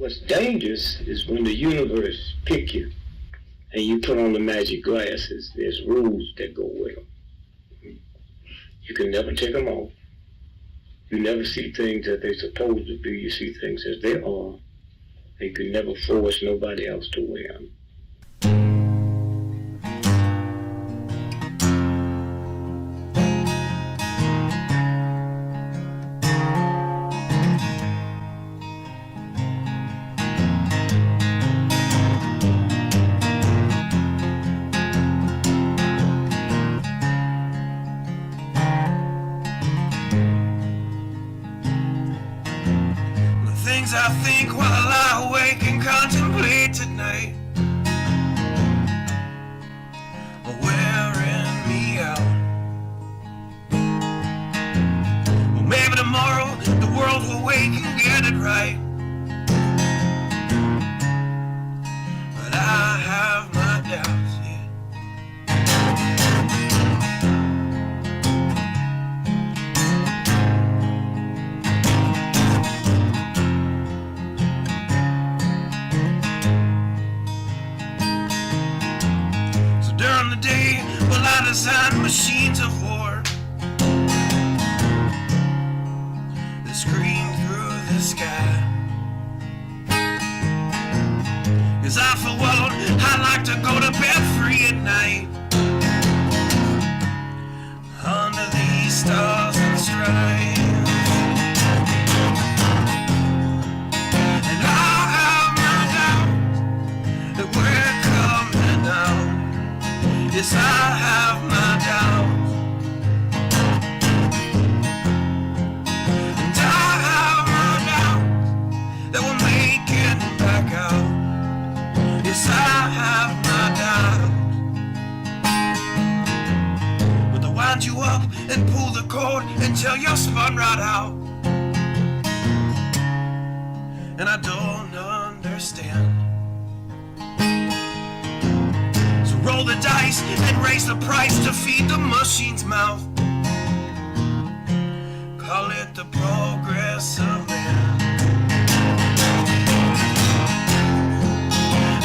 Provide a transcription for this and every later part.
What's dangerous is when the universe pick you and you put on the magic glasses. There's rules that go with them. You can never take them off. You never see things that they're supposed to be. You see things as they are. And you can never force nobody else to wear them. I think while I lie awake and contemplate tonight are wearing me out. Well, maybe tomorrow the world will wake and get it right, but I have my doubts, yeah. During the day, well, I design machines of war that scream through the sky. 'Cause I, for one, I like to go to bed free at night under these stars and stripes. And I have my doubts that we're coming out. Yes, I have my doubts, and I have my doubts that we'll make it back out. Yes, I have my doubts, but they'll wind you up and pull the cord until you're spun right out, and I don't understand. Roll the dice and raise the price to feed the machine's mouth. Call it the progress of man.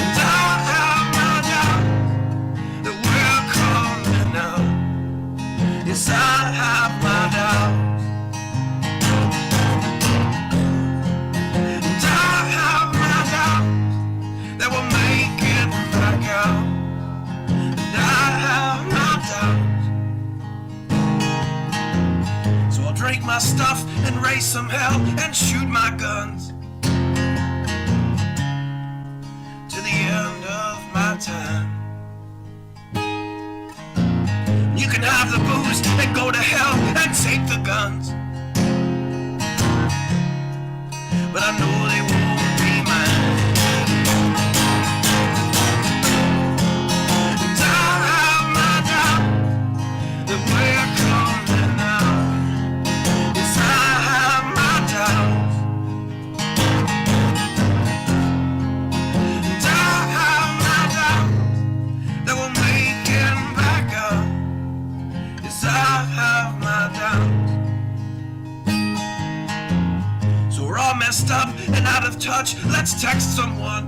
And I have my doubt that we're coming out. Yes, I have my doubts. And I have my doubts that we'll make it back out. I have my doubts, so I'll drink my stuff and raise some hell and shoot my guns to the end of my time. You can have the booze and go to hell and take the guns, but I know they won't be mine. Messed up and out of touch, let's text someone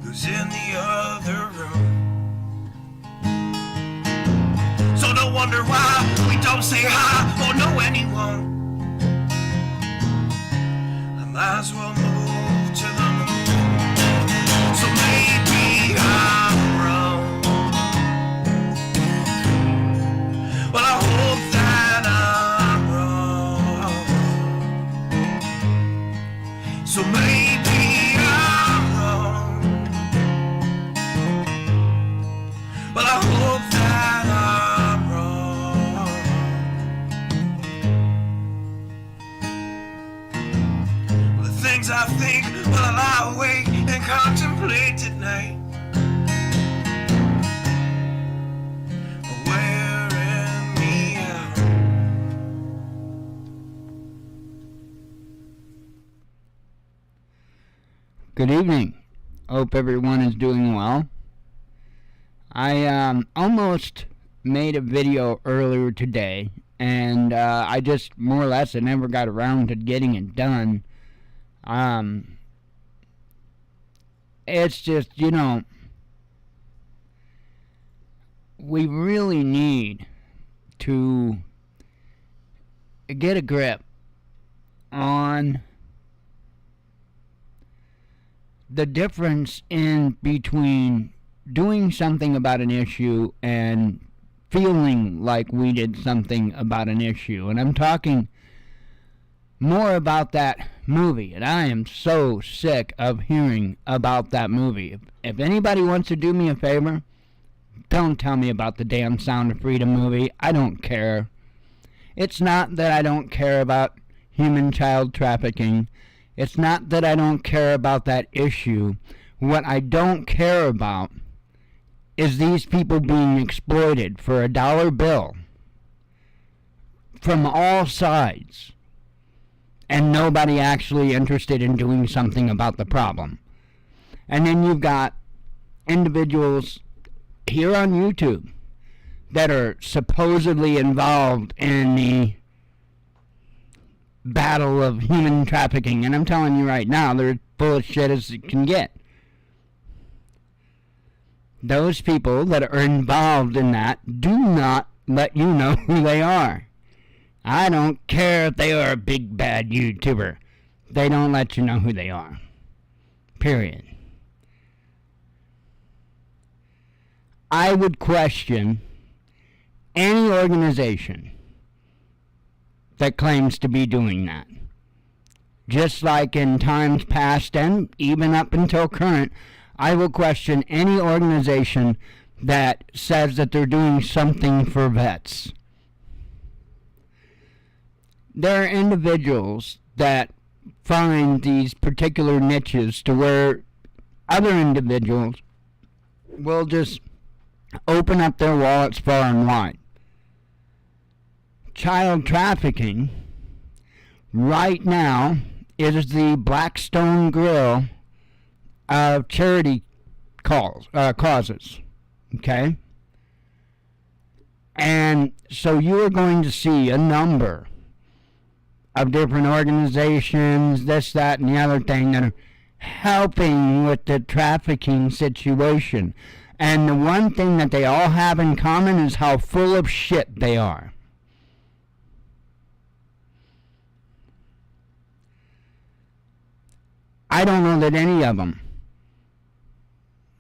who's in the other room. So no wonder why we don't say hi or know anyone. I might as well move to the moon. So maybe I'm wrong. Well, I hope that I'm wrong. So maybe I'm wrong. Well, I hope that I'm wrong. Well, the things I think while I lie awake and contemplate at night are wearing me out. Good evening. Hope everyone is doing well. I almost made a video earlier today, and I just more or less I never got around to getting it done. It's just, we really need to get a grip on the difference in between doing something about an issue and feeling like we did something about an issue. And I'm talking more about that movie, and I am so sick of hearing about that movie. If anybody wants to do me a favor, don't tell me about the damn Sound of Freedom movie. I don't care. It's not that I don't care about human child trafficking. It's not that I don't care about that issue. What I don't care about is these people being exploited for $1 bill from all sides, and nobody actually interested in doing something about the problem. And then you've got individuals here on YouTube that are supposedly involved in the battle of human trafficking, and I'm telling you right now, they're full of shit as it can get. Those people that are involved in that do not let you know who they are. I don't care if they are a big bad YouTuber. They don't let you know who they are. Period. I would question any organization that claims to be doing that. Just like in times past and even up until current, I will question any organization that says that they're doing something for vets. There are individuals that find these particular niches to where other individuals will just open up their wallets far and wide. Child trafficking right now is the Blackstone Grill of charity causes, okay? And so you are going to see a number of different organizations, this, that, and the other thing, that are helping with the trafficking situation. And the one thing that they all have in common is how full of shit they are. I don't know that any of them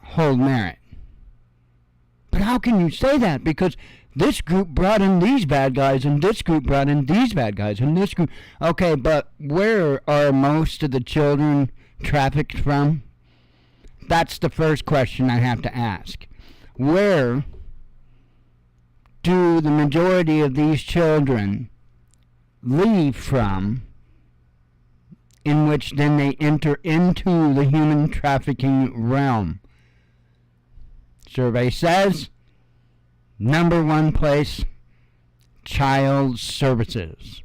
hold merit. But how can you say that? Because this group brought in these bad guys, and this group brought in these bad guys, and this group... Okay, but where are most of the children trafficked from? That's the first question I have to ask. Where do the majority of these children leave from, in which then they enter into the human trafficking realm? Survey says, number one place, child services.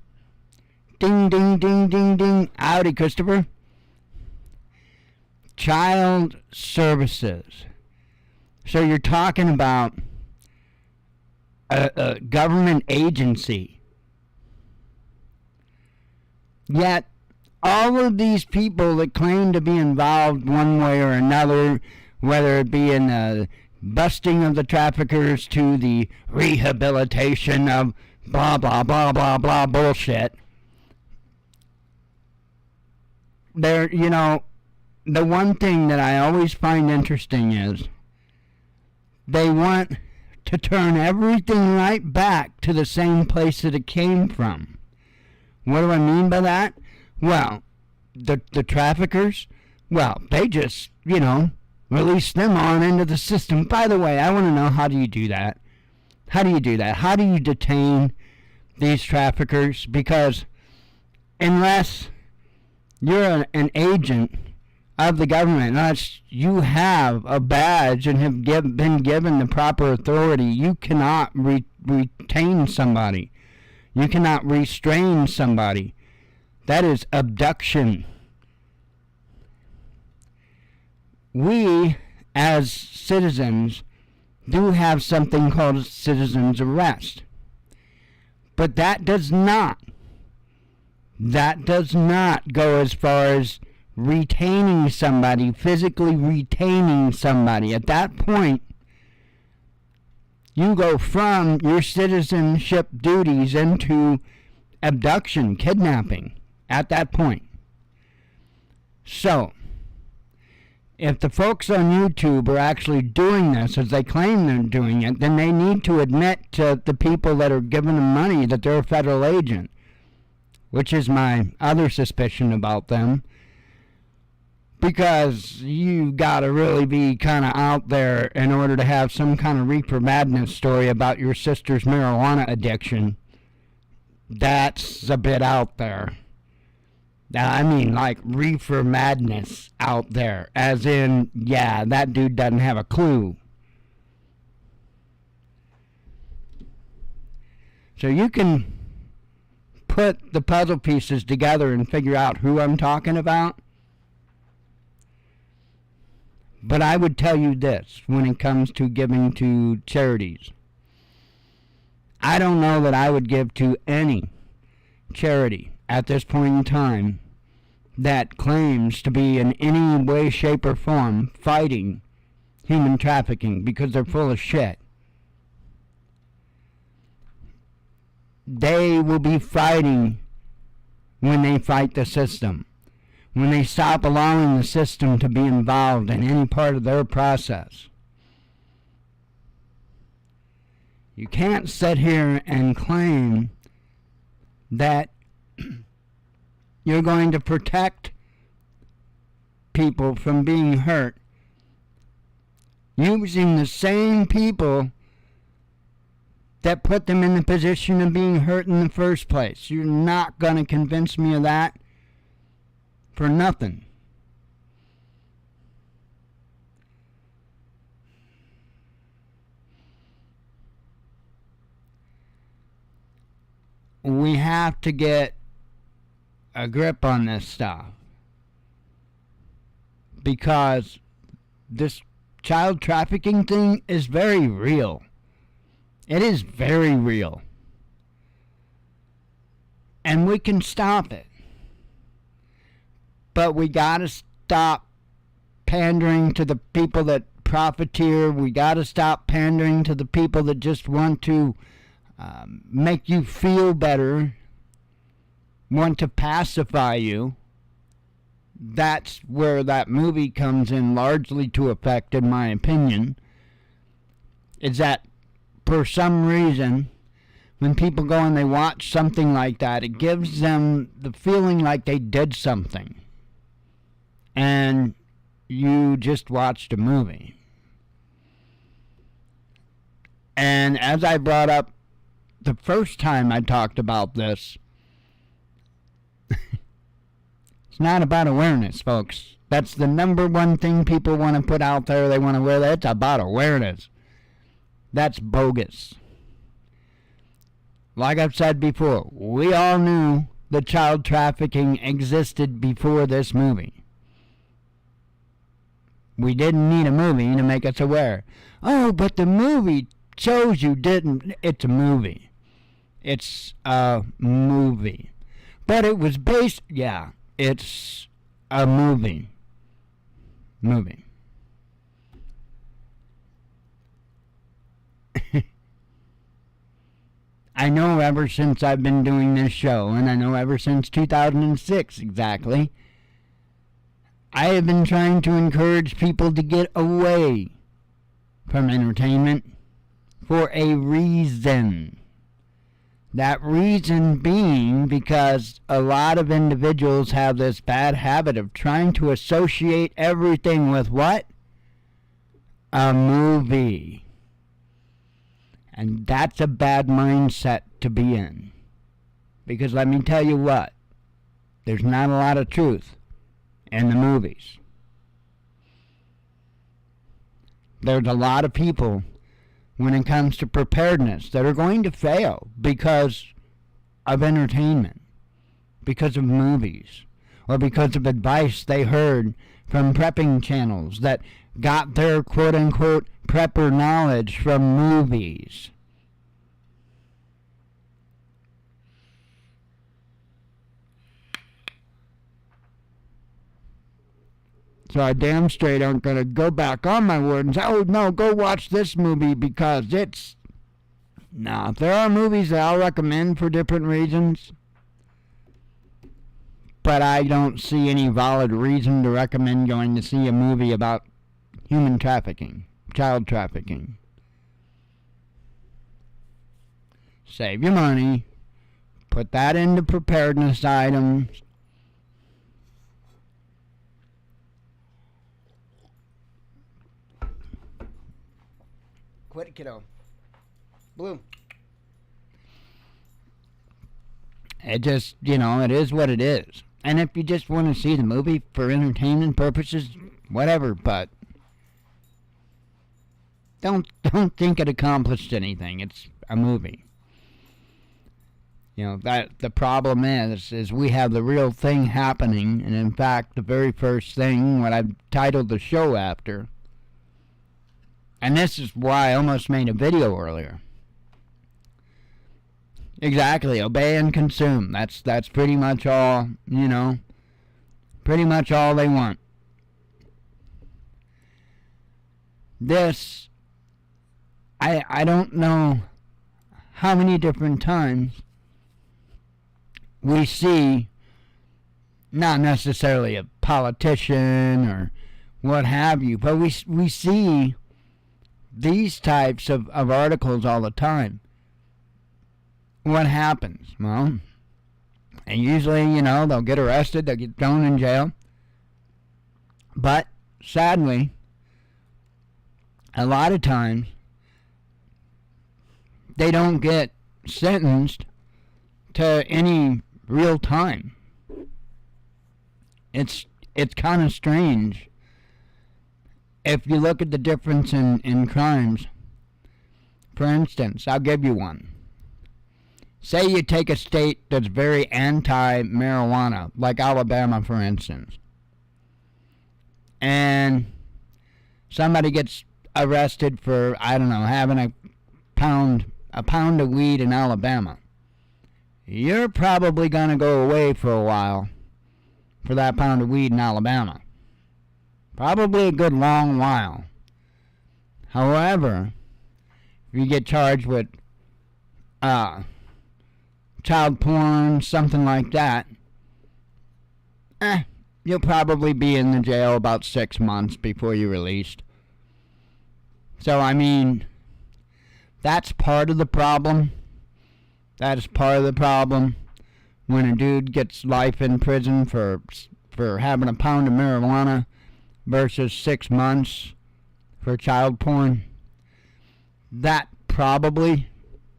Ding, ding, ding, ding, ding. Howdy, Christopher. Child services. So you're talking about a government agency. Yet, all of these people that claim to be involved one way or another, whether it be in the busting of the traffickers to the rehabilitation of blah, blah, blah, blah, blah bullshit, they're, the one thing that I always find interesting is they want to turn everything right back to the same place that it came from. What do I mean by that? Well, the traffickers, well, they just, release them on into the system. By the way, I want to know, how do you do that? How do you do that? How do you detain these traffickers? Because unless you're an agent of the government, unless you have a badge and have been given the proper authority, you cannot retain somebody. You cannot restrain somebody. That is abduction. We, as citizens, do have something called citizen's arrest. But that does not go as far as retaining somebody, physically retaining somebody. At that point, you go from your citizenship duties into abduction, kidnapping, at that point. So, if the folks on YouTube are actually doing this as they claim they're doing it, then they need to admit to the people that are giving them money that they're a federal agent, which is my other suspicion about them. Because you gotta really be kind of out there in order to have some kind of reefer madness story about your sister's marijuana addiction. That's a bit out there. I mean, like reefer madness out there. As in, yeah, that dude doesn't have a clue. So you can put the puzzle pieces together and figure out who I'm talking about. But I would tell you this when it comes to giving to charities. I don't know that I would give to any charity at this point in time that claims to be in any way, shape, or form fighting human trafficking, because they're full of shit. They will be fighting when they fight the system. When they stop allowing the system to be involved in any part of their process. You can't sit here and claim that you're going to protect people from being hurt using the same people that put them in the position of being hurt in the first place. You're not going to convince me of that for nothing. We have to get a grip on this stuff, because this child trafficking thing is very real. It is very real. And we can stop it. But we gotta stop pandering to the people that profiteer. We gotta stop pandering to the people that just want to make you feel better, want to pacify you. That's where that movie comes in largely to effect, in my opinion. Is that for some reason, when people go and they watch something like that, it gives them the feeling like they did something. And you just watched a movie. And as I brought up the first time I talked about this, it's not about awareness, folks. That's the number one thing people want to put out there. They want to wear that. It's about awareness. That's bogus. Like I've said before, we all knew that child trafficking existed before this movie. We didn't need a movie to make us aware. Oh, but the movie shows you didn't. It's a movie. It's a movie. But it was based, yeah, it's a movie. Movie. I know ever since I've been doing this show, and I know ever since 2006 exactly, I have been trying to encourage people to get away from entertainment for a reason. That reason being because a lot of individuals have this bad habit of trying to associate everything with what? A movie. And that's a bad mindset to be in. Because let me tell you what, there's not a lot of truth in the movies. There's a lot of people, when it comes to preparedness, that are going to fail because of entertainment, because of movies, or because of advice they heard from prepping channels that got their quote-unquote prepper knowledge from movies. So I damn straight aren't going to go back on my word and say, oh, no, go watch this movie because it's... No, there are movies that I'll recommend for different reasons, but I don't see any valid reason to recommend going to see a movie about human trafficking, child trafficking. Save your money, put that into preparedness items. Quit it, kiddo. Blue. It just, it is what it is. And if you just want to see the movie for entertainment purposes, whatever, but don't think it accomplished anything. It's a movie. That the problem is we have the real thing happening, and in fact, the very first thing, what I've titled the show after, and this is why I almost made a video earlier. Exactly, obey and consume. That's pretty much all, pretty much all they want. This, I don't know how many different times we see, not necessarily a politician or what have you, but we see these types of articles all the time. What happens? Well, and usually, they'll get arrested, they'll get thrown in jail. But, sadly, a lot of times, they don't get sentenced to any real time. It's kind of strange. If you look at the difference in crimes, for instance, I'll give you one. Say you take a state that's very anti-marijuana, like Alabama, for instance, and somebody gets arrested for, I don't know, having a pound of weed in Alabama. You're probably going to go away for a while for that pound of weed in Alabama. Probably a good long while. However, if you get charged with child porn, something like that, you'll probably be in the jail about 6 months before you're released. So, that's part of the problem. That is part of the problem when a dude gets life in prison for having a pound of marijuana versus 6 months for child porn. That probably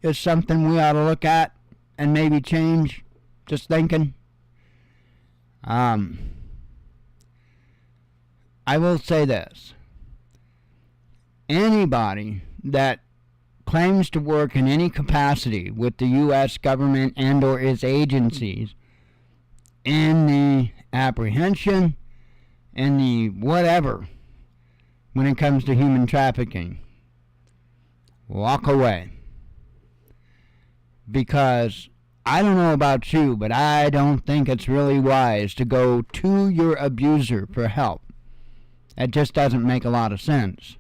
is something we ought to look at and maybe change. Just thinking. I will say this. Anybody that claims to work in any capacity with the U.S. government and or its agencies in the apprehension and the whatever when it comes to human trafficking, walk away. Because I don't know about you, but I don't think it's really wise to go to your abuser for help. That just doesn't make a lot of sense.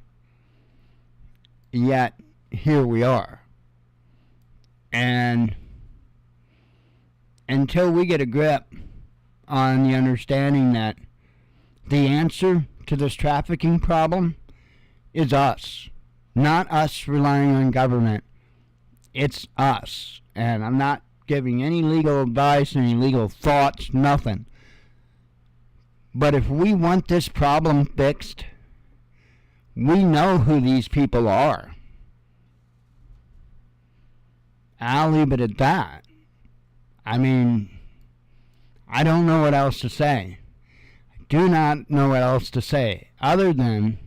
Yet, here we are. And until we get a grip on the understanding that the answer to this trafficking problem is us. Not us relying on government. It's us. And I'm not giving any legal advice, any legal thoughts, nothing. But if we want this problem fixed, we know who these people are. I'll leave it at that. I don't know what else to say. I do not know what else to say other than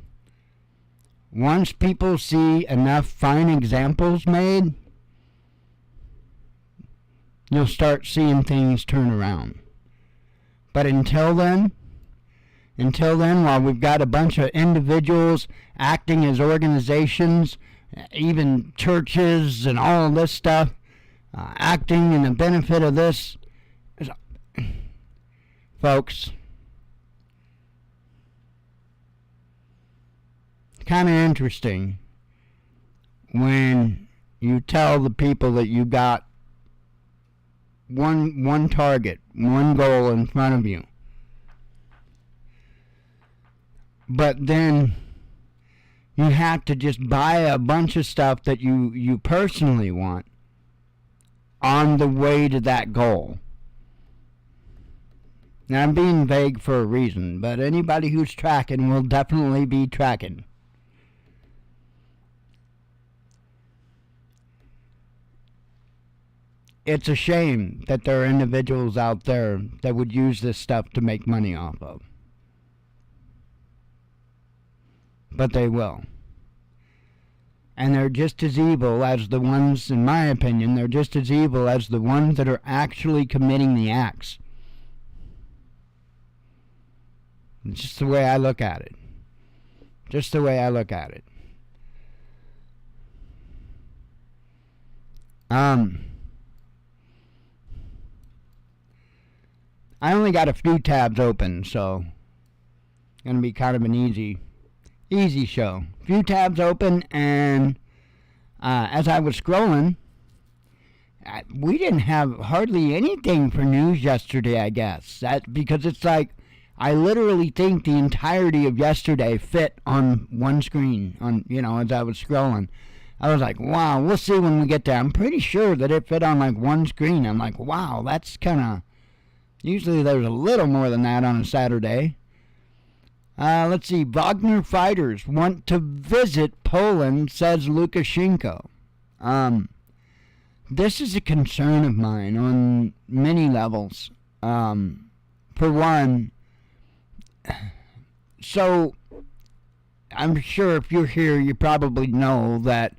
once people see enough fine examples made, you'll start seeing things turn around. But until then, while we've got a bunch of individuals acting as organizations, even churches and all this stuff, acting in the benefit of this, folks, kind of interesting when you tell the people that you got one target, one goal in front of you. But then you have to just buy a bunch of stuff that you personally want on the way to that goal. Now, I'm being vague for a reason, but anybody who's tracking will definitely be tracking. It's a shame that there are individuals out there that would use this stuff to make money off of. But they will. And they're just as evil as the ones, in my opinion, they're just as evil as the ones that are actually committing the acts. It's just the way I look at it. Just the way I look at it. I only got a few tabs open, so it's going to be kind of an easy show. Few tabs open, and as I was scrolling, we didn't have hardly anything for news yesterday, I guess. Because it's like, I literally think the entirety of yesterday fit on one screen, as I was scrolling. I was like, wow, we'll see when we get there. I'm pretty sure that it fit on like one screen. I'm like, wow, that's kind of... Usually there's a little more than that on a Saturday. Let's see. Wagner fighters want to visit Poland, says Lukashenko. This is a concern of mine on many levels. For one, so I'm sure if you're here, you probably know that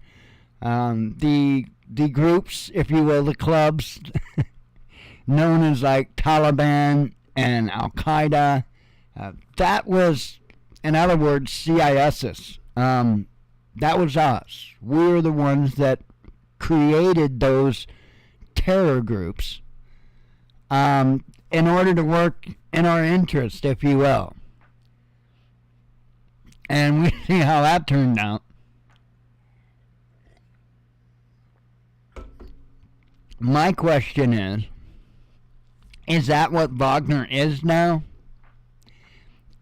the groups, if you will, the clubs... known as like Taliban and Al-Qaeda, that was, in other words, CISIS. That was us. We were the ones that created those terror groups in order to work in our interest, if you will. And we see how that turned out. My question is that what Wagner is now?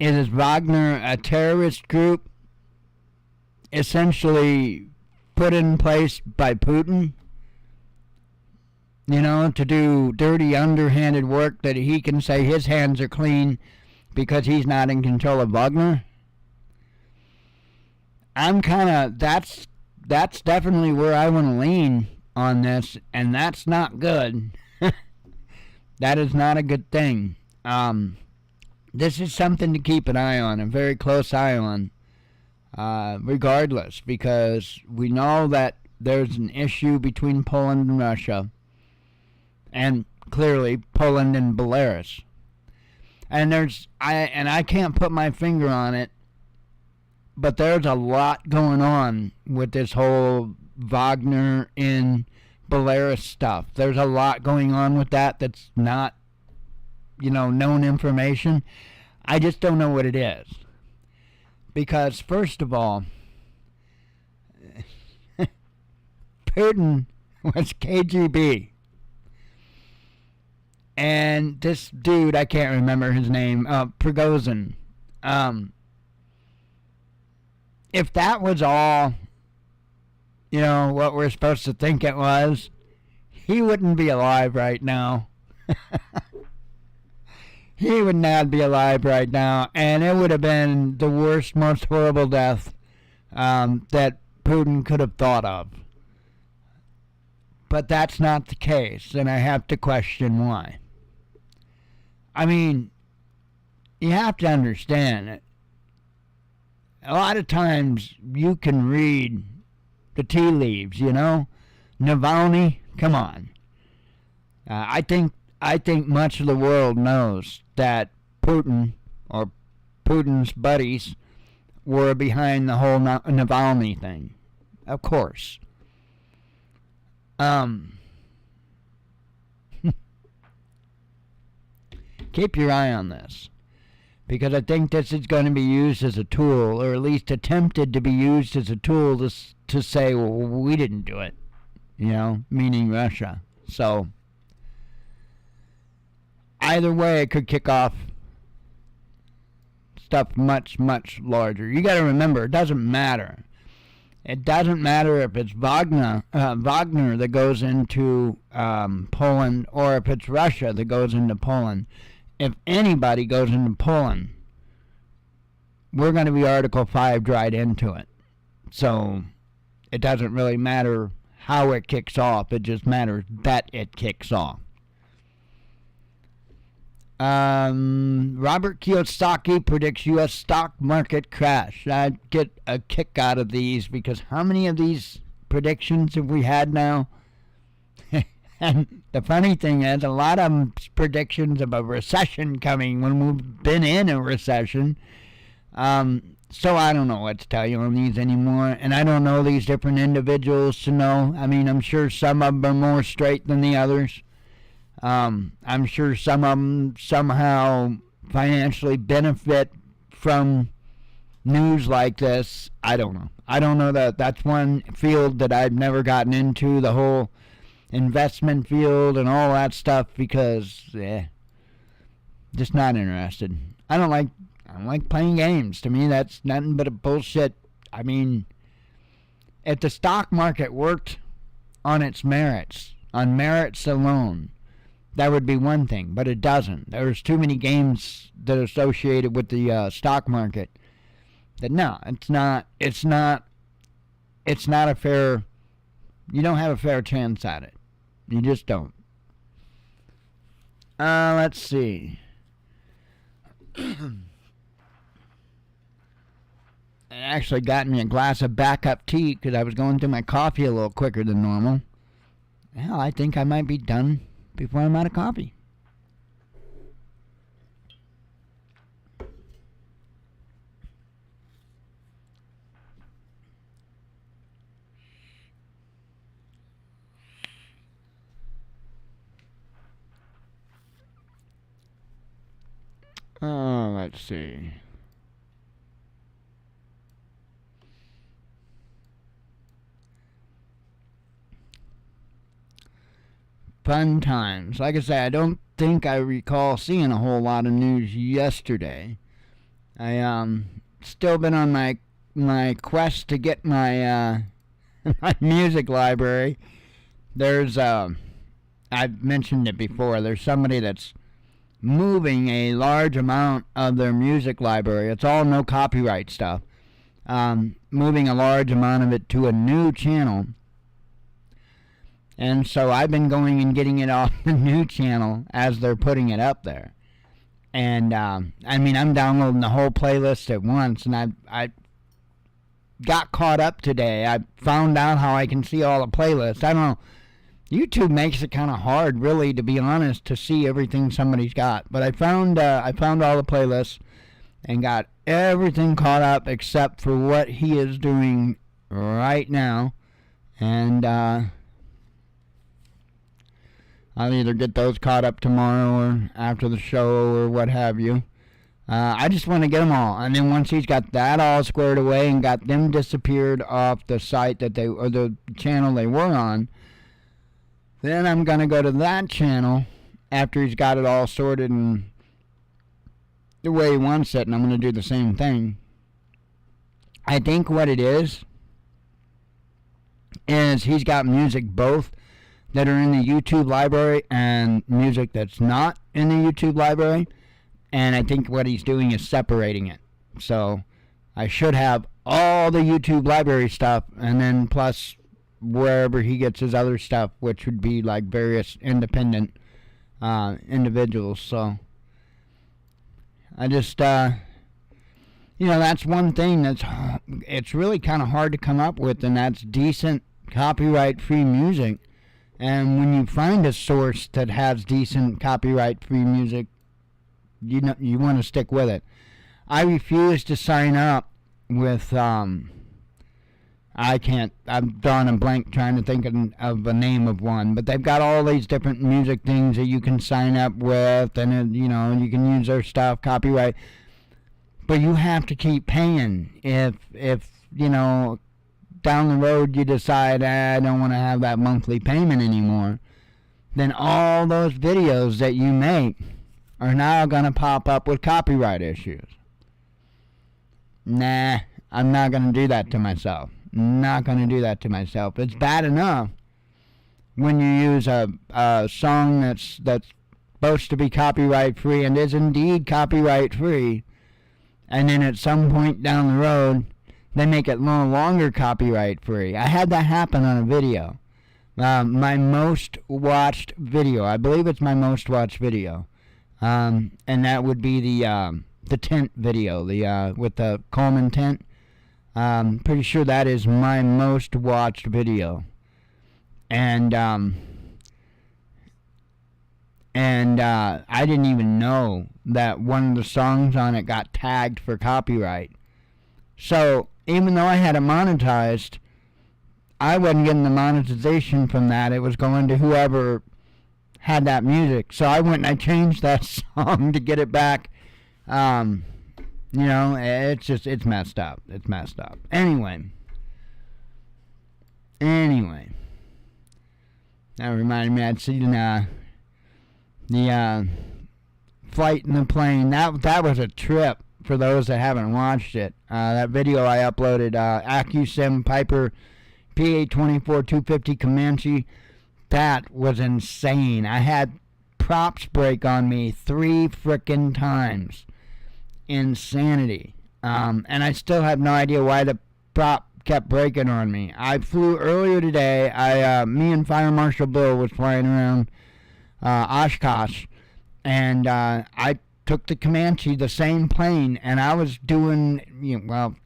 Is Wagner a terrorist group essentially put in place by Putin? To do dirty, underhanded work that he can say his hands are clean because he's not in control of Wagner? I'm kind of, that's definitely where I want to lean on this, and that's not good. That is not a good thing. This is something to keep an eye on, a very close eye on, regardless, because we know that there's an issue between Poland and Russia, and clearly Poland and Belarus. And I can't put my finger on it, but there's a lot going on with this whole Wagner in Belarus stuff. There's a lot going on with that's not, known information. I just don't know what it is. Because, first of all, Putin was KGB. And this dude, I can't remember his name, Prigozhin. If that was all... what we're supposed to think it was, he wouldn't be alive right now. He would not be alive right now, and it would have been the worst, most horrible death that Putin could have thought of. But that's not the case, and I have to question why. I mean, you have to understand it. A lot of times you can read the tea leaves, Navalny, come on. I think much of the world knows that Putin or Putin's buddies were behind the whole Navalny thing. Of course. Keep your eye on this. because I think this is going to be used as a tool, or at least attempted to be used as a tool to say, well, we didn't do it, meaning Russia. So either way, it could kick off stuff much, much larger. You got to remember, it doesn't matter. It doesn't matter if it's Wagner that goes into Poland, or if it's Russia that goes into Poland. If anybody goes into Poland, we're going to be Article 5 right into it. So it doesn't really matter how it kicks off. It just matters that it kicks off. Robert Kiyosaki predicts U.S. stock market crash. I get a kick out of these because how many of these predictions have we had now? And the funny thing is, a lot of them predictions of a recession coming when we've been in a recession. So I don't know what to tell you on these anymore. And I don't know these different individuals to know. I mean, I'm sure some of them are more straight than the others. I'm sure some of them somehow financially benefit from news like this. I don't know. I don't know that. That's one field that I've never gotten into, the whole investment field and all that stuff, because just not interested. I don't like playing games. To me, that's nothing but a bullshit. I mean, if the stock market worked on its merits, on merits alone, that would be one thing, but it doesn't. There's too many games that are associated with the stock market that no, it's not a fair, you don't have a fair chance at it. You just don't. Let's see. It actually got me a glass of backup tea because I was going through my coffee a little quicker than normal. Hell, I think I might be done before I'm out of coffee. Let's see. Fun times. Like I say, I don't think I recall seeing a whole lot of news yesterday. I still been on my quest to get my my music library. There's I've mentioned it before. There's somebody that's moving a large amount of their music library. It's all no copyright stuff. Moving a large amount of it to a new channel. And so I've been going and getting it off the new channel as they're putting it up there. And, I mean, I'm downloading the whole playlist at once, and I got caught up today. I found out how I can see all the playlists. I don't know. YouTube makes it kind of hard, really, to be honest, to see everything somebody's got. But I found all the playlists and got everything caught up except for what he is doing right now. And, I'll either get those caught up tomorrow or after the show or what have you. I just want to get them all. And then once he's got that all squared away and got them disappeared off the site that or the channel they were on, then I'm going to go to that channel after he's got it all sorted and the way he wants it, and I'm going to do the same thing. I think what it is he's got music both that are in the YouTube library and music that's not in the YouTube library. And I think what he's doing is separating it. So I should have all the YouTube library stuff and then plus wherever he gets his other stuff, which would be like various independent individuals. So I just, that's one thing it's really kind of hard to come up with, and that's decent copyright-free music. And when you find a source that has decent copyright-free music, you want to stick with it. I refuse to sign up with, I'm drawing a blank trying to think of a name of one, but they've got all these different music things that you can sign up with, and, you can use their stuff, copyright. But you have to keep paying if you know, down the road you decide, I don't want to have that monthly payment anymore. Then all those videos that you make are now going to pop up with copyright issues. Nah, I'm not going to do that to myself. Not going to do that to myself. It's bad enough when you use a song that's supposed to be copyright free and is indeed copyright free, and then at some point down the road they make it no longer copyright free. I had that happen on a video. My most watched video. I believe it's my most watched video. And that would be the tent video, with the Coleman tent. Pretty sure that is my most watched video. And I didn't even know that one of the songs on it got tagged for copyright. So even though I had it monetized, I wasn't getting the monetization from that. It was going to whoever had that music. So I went and I changed that song to get it back. You know, it's messed up. It's messed up. Anyway. That reminded me, I'd seen the flight in the plane. That was a trip for those that haven't watched it. That video I uploaded, AccuSim Piper PA-24 250 Comanche, that was insane. I had props break on me 3 frickin' times. Insanity. And I still have no idea why the prop kept breaking on me. I flew earlier today. Me and Fire Marshal Bill was flying around Oshkosh, and I took the Comanche, the same plane, and I was doing,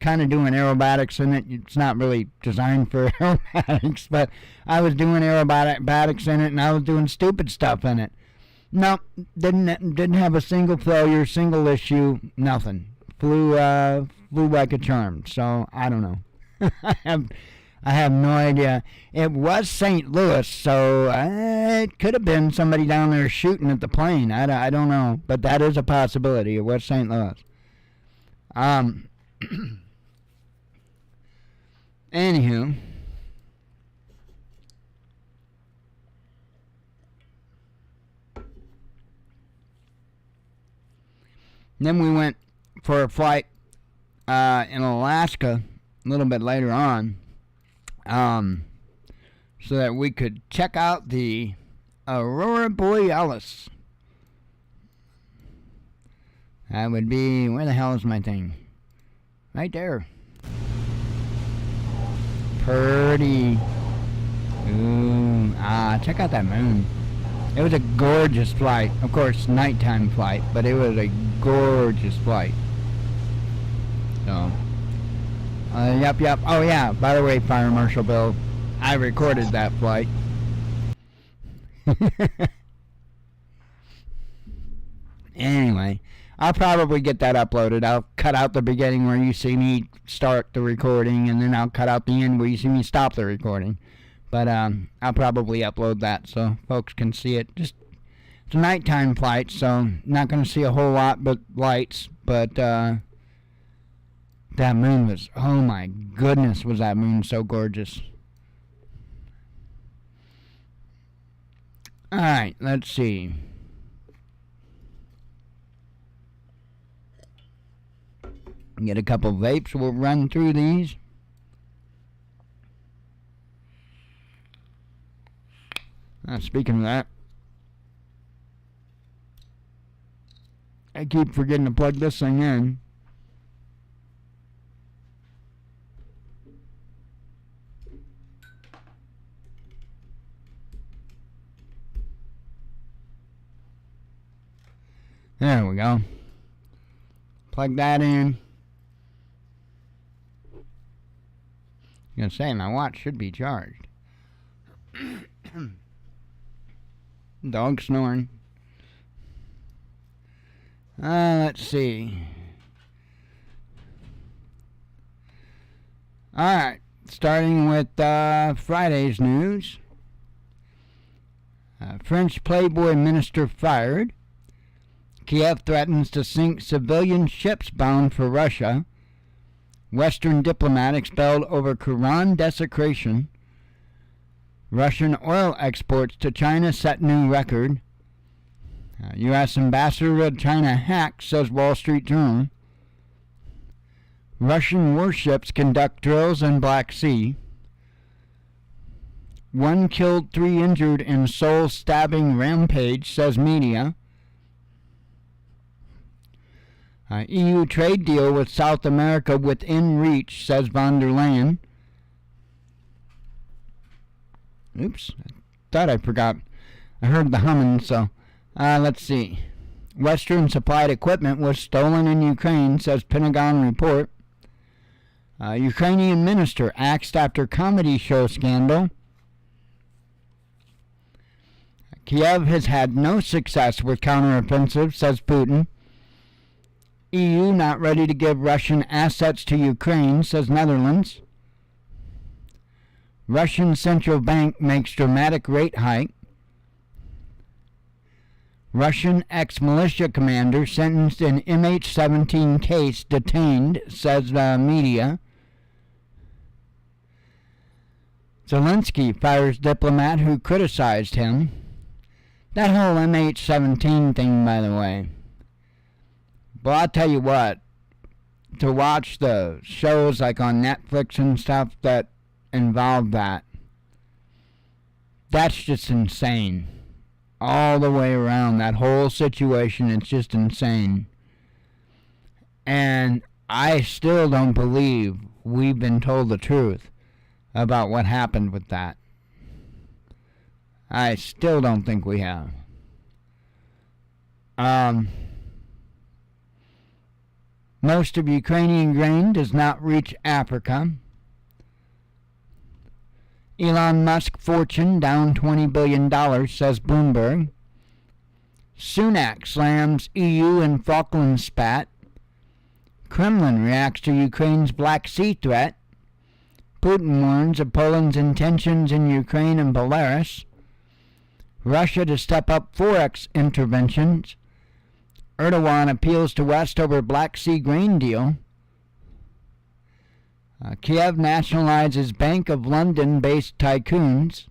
kind of doing aerobatics in it. It's not really designed for aerobatics, but I was doing aerobatics in it, and I was doing stupid stuff in it. No, didn't have a single failure, single issue, nothing. Flew like a charm. So I don't know. I have no idea. It was St. Louis, so it could have been somebody down there shooting at the plane. I don't know, but that is a possibility. It was St. Louis. Anywho. Then we went for a flight in Alaska a little bit later on, so that we could check out the Aurora Borealis. That would be, where the hell is my thing? Right there. Pretty. Ooh, check out that moon. It was a gorgeous flight. Of course, nighttime flight, but it was a gorgeous flight. So, yep. Oh yeah, by the way, Fire Marshal Bill, I recorded that flight. Anyway, I'll probably get that uploaded. I'll cut out the beginning where you see me start the recording, and then I'll cut out the end where you see me stop the recording. But I'll probably upload that so folks can see it. Just, it's a nighttime flight, so not going to see a whole lot but lights. But that moon was, oh my goodness, was that moon so gorgeous. Alright, let's see. Get a couple vapes, we'll run through these. Speaking of that, I keep forgetting to plug this thing in. There we go. Plug that in. I'm gonna say my watch should be charged. Dog snoring. Let's see. Alright, starting with Friday's news. French Playboy minister fired. Kiev threatens to sink civilian ships bound for Russia. Western diplomat expelled over Quran desecration. Russian oil exports to China set new record. U.S. ambassador to China hacked, says Wall Street Journal. Russian warships conduct drills in Black Sea. 1 killed, 3 injured in Seoul stabbing rampage, says media. EU trade deal with South America within reach, says von der Leyen. Oops, I thought I forgot. I heard the humming, so let's see. Western supplied equipment was stolen in Ukraine, says Pentagon report. Ukrainian minister axed after comedy show scandal. Kiev has had no success with counteroffensive, says Putin. EU not ready to give Russian assets to Ukraine, says Netherlands. Russian central bank makes dramatic rate hike. Russian ex-militia commander sentenced in MH17 case detained, says media. Zelensky fires diplomat who criticized him. That whole MH17 thing, by the way. Well, I'll tell you what, to watch the shows like on Netflix and stuff that involve that, that's just insane. All the way around, that whole situation, it's just insane. And I still don't believe we've been told the truth about what happened with that. I still don't think we have. Most of Ukrainian grain does not reach Africa. Elon Musk fortune down $20 billion, says Bloomberg. Sunak slams EU and Falkland spat. Kremlin reacts to Ukraine's Black Sea threat. Putin warns of Poland's intentions in Ukraine and Belarus. Russia to step up forex interventions. Erdogan appeals to West over Black Sea grain deal. Kiev nationalizes Bank of London-based tycoons.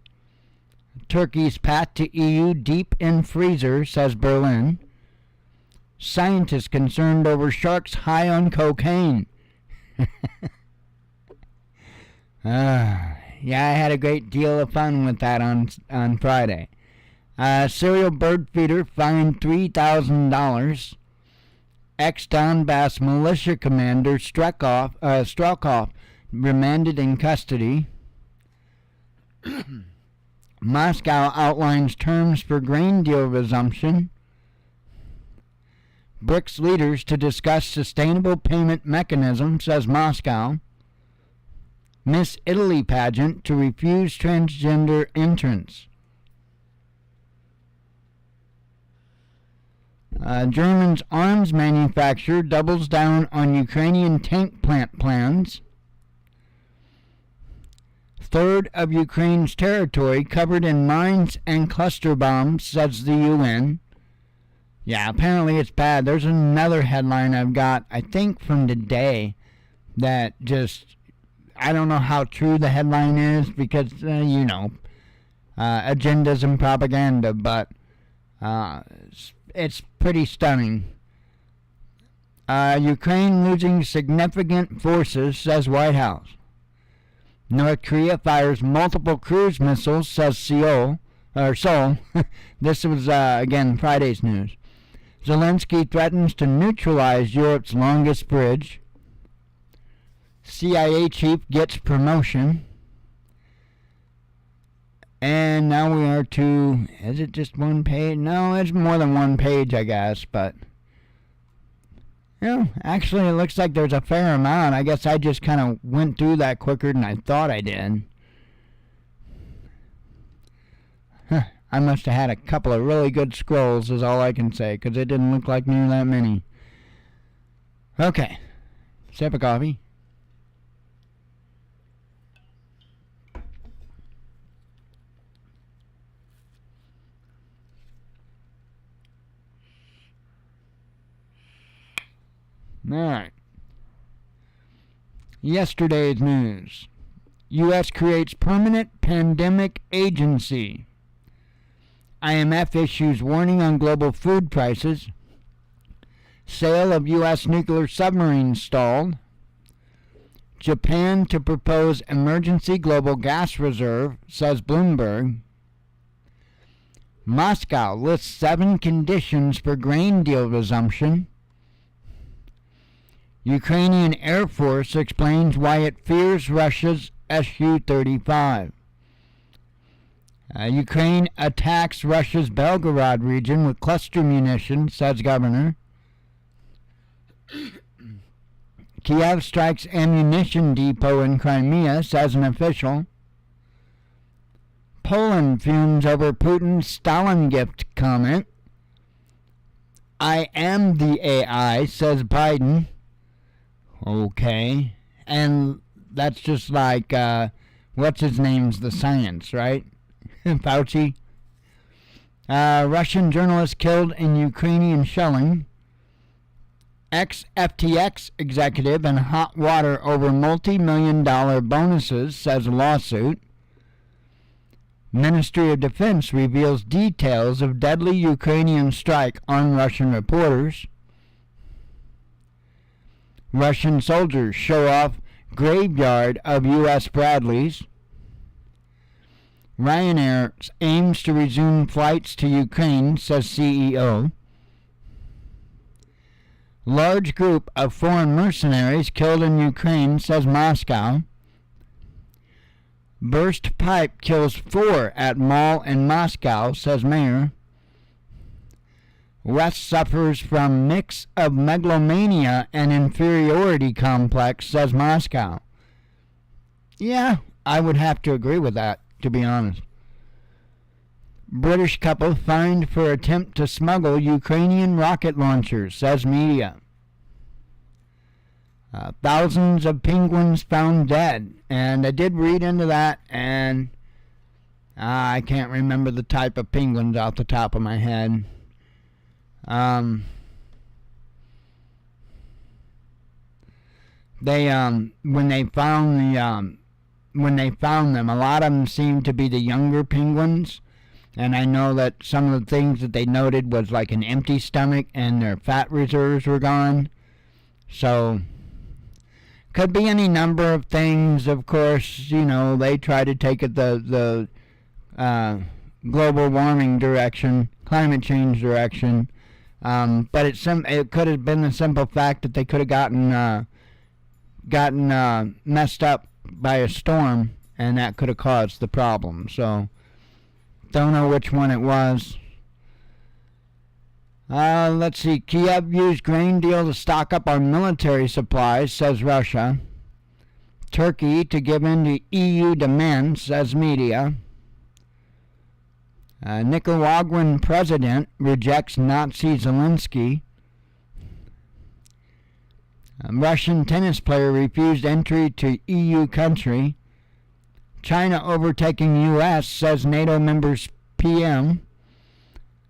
Turkey's path to EU deep in freezer, says Berlin. Scientists concerned over sharks high on cocaine. Yeah, I had a great deal of fun with that on Friday. Serial bird feeder fined $3,000. Ex-Donbass militia commander Strelkov remanded in custody. Moscow outlines terms for grain deal resumption. BRICS leaders to discuss sustainable payment mechanism, says Moscow. Miss Italy pageant to refuse transgender entrance. German's arms manufacturer doubles down on Ukrainian tank plant plans. Third of Ukraine's territory covered in mines and cluster bombs, says the UN. Yeah, apparently it's bad. There's another headline I've got, I think from today, that just, I don't know how true the headline is because, agendas and propaganda, but it's pretty stunning. Ukraine losing significant forces, says White House. North Korea fires multiple cruise missiles, says Seoul. This was, again, Friday's news. Zelensky threatens to neutralize Europe's longest bridge. CIA chief gets promotion. And now we are to, is it just one page? No, it's more than one page, I guess, but, actually it looks like there's a fair amount. I guess I just kind of went through that quicker than I thought I did. I must have had a couple of really good scrolls, is all I can say, because it didn't look like near that many. Okay, sip of coffee. Alright. Yesterday's news. U.S. creates permanent pandemic agency. IMF issues warning on global food prices. Sale of U.S. nuclear submarines stalled. Japan to propose emergency global gas reserve, says Bloomberg. Moscow lists 7 conditions for grain deal resumption. Ukrainian Air Force explains why it fears Russia's Su-35. Ukraine attacks Russia's Belgorod region with cluster munitions, says governor. Kiev strikes ammunition depot in Crimea, says an official. Poland fumes over Putin's Stalin gift comment. I am the AI, says Biden. Okay. And that's just like, what's his name's the science, right? Fauci. Russian journalist killed in Ukrainian shelling. Ex-FTX executive in hot water over multi-million-dollar bonuses, says lawsuit. Ministry of Defense reveals details of deadly Ukrainian strike on Russian reporters. Russian soldiers show off graveyard of U.S. Bradleys. Ryanair aims to resume flights to Ukraine, says CEO. Large group of foreign mercenaries killed in Ukraine, says Moscow. Burst pipe kills 4 at mall in Moscow, says mayor. West suffers from mix of megalomania and inferiority complex, says Moscow. Yeah, I would have to agree with that, to be honest. British couple fined for attempt to smuggle Ukrainian rocket launchers, says media. Thousands of penguins found dead. And I did read into that, and I can't remember the type of penguins off the top of my head. When they found them, a lot of them seemed to be the younger penguins. And I know that some of the things that they noted was like an empty stomach and their fat reserves were gone. So, could be any number of things. Of course, you know, they try to take it the global warming direction, climate change direction. But it could have been the simple fact that they could have gotten messed up by a storm, and that could have caused the problem. So, don't know which one it was. Let's see. Kiev used grain deal to stock up on military supplies, says Russia. Turkey to give in to EU demands, says media. Nicaraguan president rejects Nazi Zelensky. Russian tennis player refused entry to EU country. China overtaking U.S., says NATO members PM.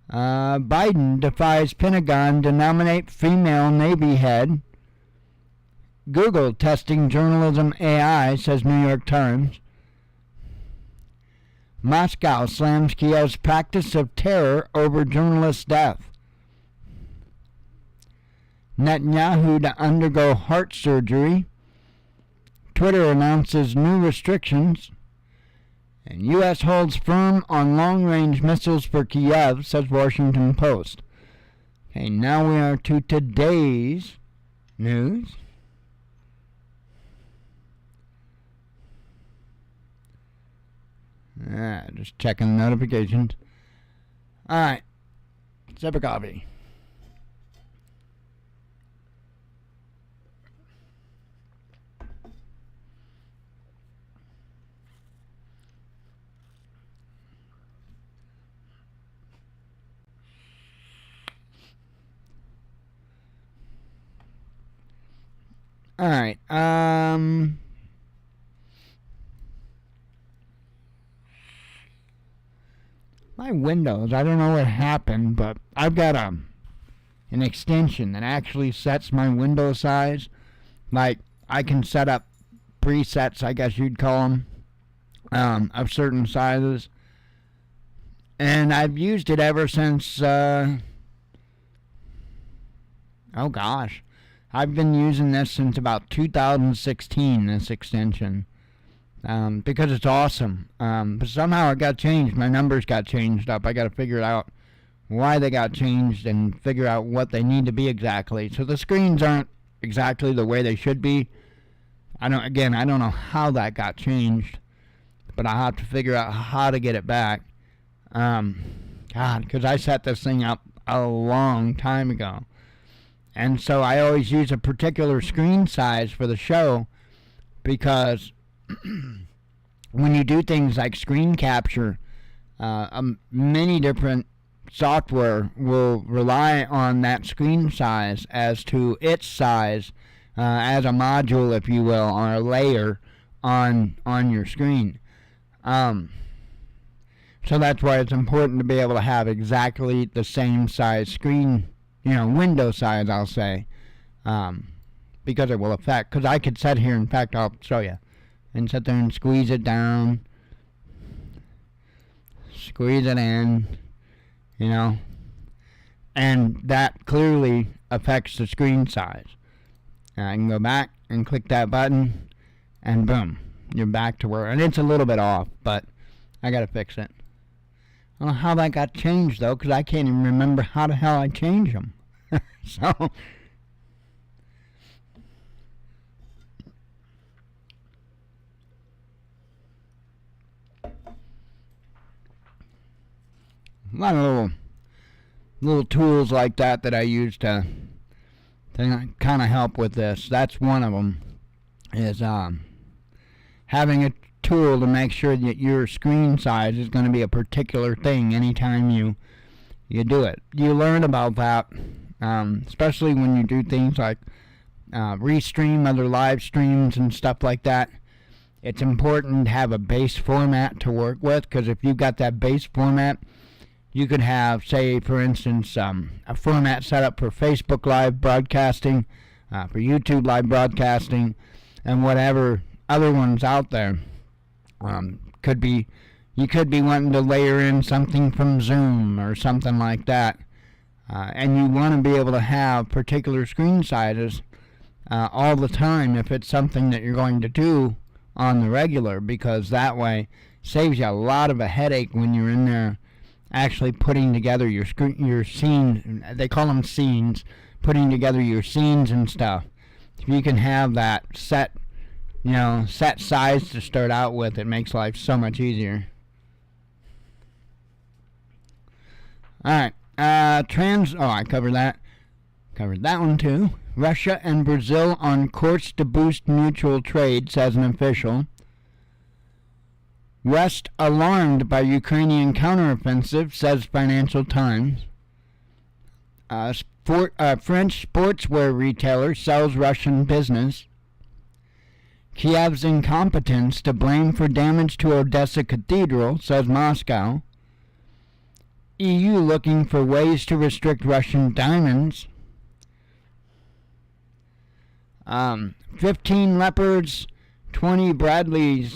Biden defies Pentagon to nominate female Navy head. Google testing journalism AI, says New York Times. Moscow slams Kiev's practice of terror over journalist's death. Netanyahu to undergo heart surgery. Twitter announces new restrictions. And U.S. holds firm on long-range missiles for Kiev, says Washington Post. Okay, now we are to today's news. Just checking the notifications. Alright. Sip of coffee. Alright, my Windows, I don't know what happened, but I've got a an extension that actually sets my window size. Like, I can set up presets, I guess you'd call them, of certain sizes. And I've used it ever since, oh gosh, I've been using this since about 2016, this extension, because it's awesome. But somehow it got changed. My numbers got changed up. I got to figure out why they got changed and figure out what they need to be exactly. So the screens aren't exactly the way they should be. I don't know how that got changed, but I'll have to figure out how to get it back. Because I set this thing up a long time ago. And so I always use a particular screen size for the show, because when you do things like screen capture, many different software will rely on that screen size as to its size as a module, if you will, or a layer on your screen. So that's why it's important to be able to have exactly the same size screen, window size, I'll say, because it will affect. Because I could sit here, in fact, I'll show you, and sit there and squeeze it down, squeeze it in, and that clearly affects the screen size. I can go back and click that button, and boom, you're back to where, and it's a little bit off, but I gotta fix it. I don't know how that got changed, though, because I can't even remember how the hell I changed them. So, a lot of little tools like that I use to kind of help with this. That's one of them, is having a tool to make sure that your screen size is going to be a particular thing anytime you do it. You learn about that, especially when you do things like restream other live streams and stuff like that. It's important to have a base format to work with, because if you've got that base format, you could have, say, for instance, a format set up for Facebook live broadcasting, for YouTube live broadcasting, and whatever other ones out there. You could be wanting to layer in something from Zoom or something like that, and you want to be able to have particular screen sizes all the time if it's something that you're going to do on the regular, because that way saves you a lot of a headache when you're in there actually putting together your scene. They call them scenes, putting together your scenes and stuff. If you can have that set size to start out with, it makes life so much easier. Alright, I covered that. Covered that one too. Russia and Brazil on course to boost mutual trade, says an official. West alarmed by Ukrainian counteroffensive, says Financial Times. French sportswear retailer sells Russian business. Kiev's incompetence to blame for damage to Odessa Cathedral, says Moscow. EU looking for ways to restrict Russian diamonds. 15 Leopards, 20 Bradleys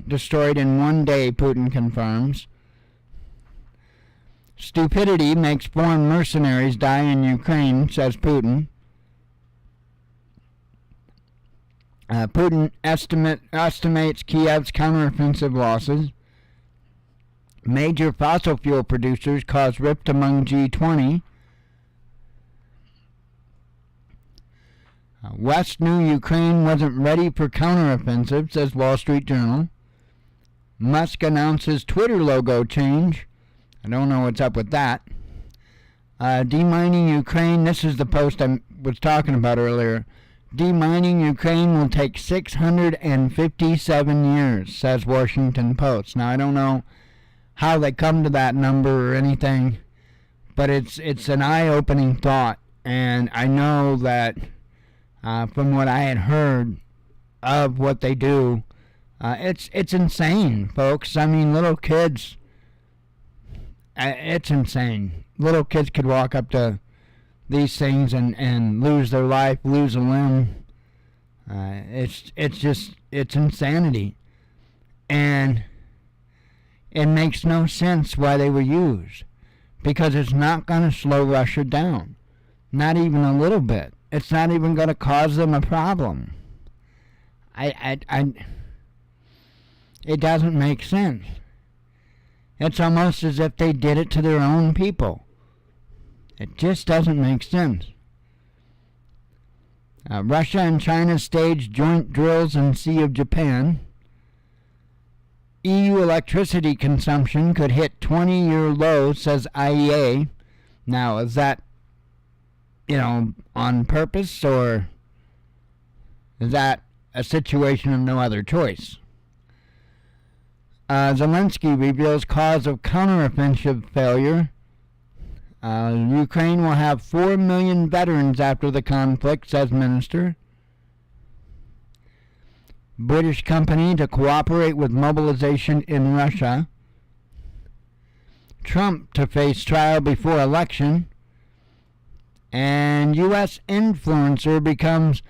destroyed in one day, Putin confirms. Stupidity makes foreign mercenaries die in Ukraine, says Putin. Putin estimates Kiev's counteroffensive losses. Major fossil fuel producers cause rift among G20. West knew Ukraine wasn't ready for counteroffensive, says Wall Street Journal. Musk announces Twitter logo change. I don't know what's up with that. Demining Ukraine, this is the post I was talking about earlier. Demining Ukraine will take 657 years, says Washington Post. Now, I don't know how they come to that number or anything, but it's an eye-opening thought, and I know that from what I had heard of what they do, it's insane, folks. I mean, little kids, it's insane. Little kids could walk up to these things and lose their life, lose a limb. It's insanity. And it makes no sense why they were used, because it's not going to slow Russia down. Not even a little bit. It's not even going to cause them a problem. It doesn't make sense. It's almost as if they did it to their own people. It just doesn't make sense. Russia and China staged joint drills in Sea of Japan. EU electricity consumption could hit 20-year low, says IEA. Now, is that, on purpose, or is that a situation of no other choice? Zelensky reveals cause of counteroffensive failure. Ukraine will have 4 million veterans after the conflict, says minister. British company to cooperate with mobilization in Russia. Trump to face trial before election. And U.S. influencer becomes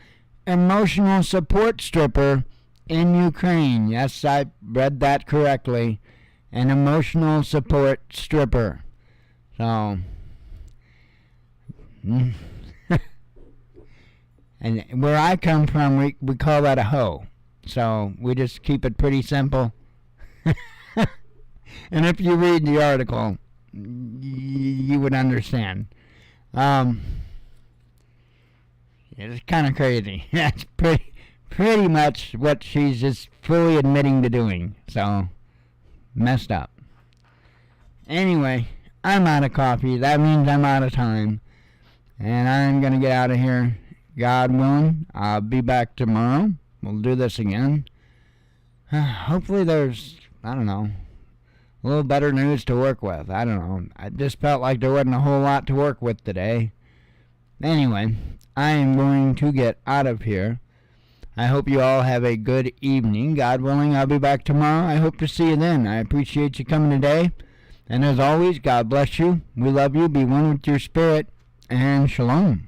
emotional support stripper in Ukraine. Yes, I read that correctly. An emotional support stripper. So, and where I come from, we call that a hoe. So we just keep it pretty simple. And if you read the article, you would understand. It's kind of crazy. That's pretty much what she's just fully admitting to doing. So, messed up. Anyway, I'm out of coffee. That means I'm out of time. And I'm going to get out of here. God willing, I'll be back tomorrow. We'll do this again. Hopefully there's, I don't know, a little better news to work with. I don't know. I just felt like there wasn't a whole lot to work with today. Anyway, I am going to get out of here. I hope you all have a good evening. God willing, I'll be back tomorrow. I hope to see you then. I appreciate you coming today. And as always, God bless you. We love you. Be one with your spirit. And shalom.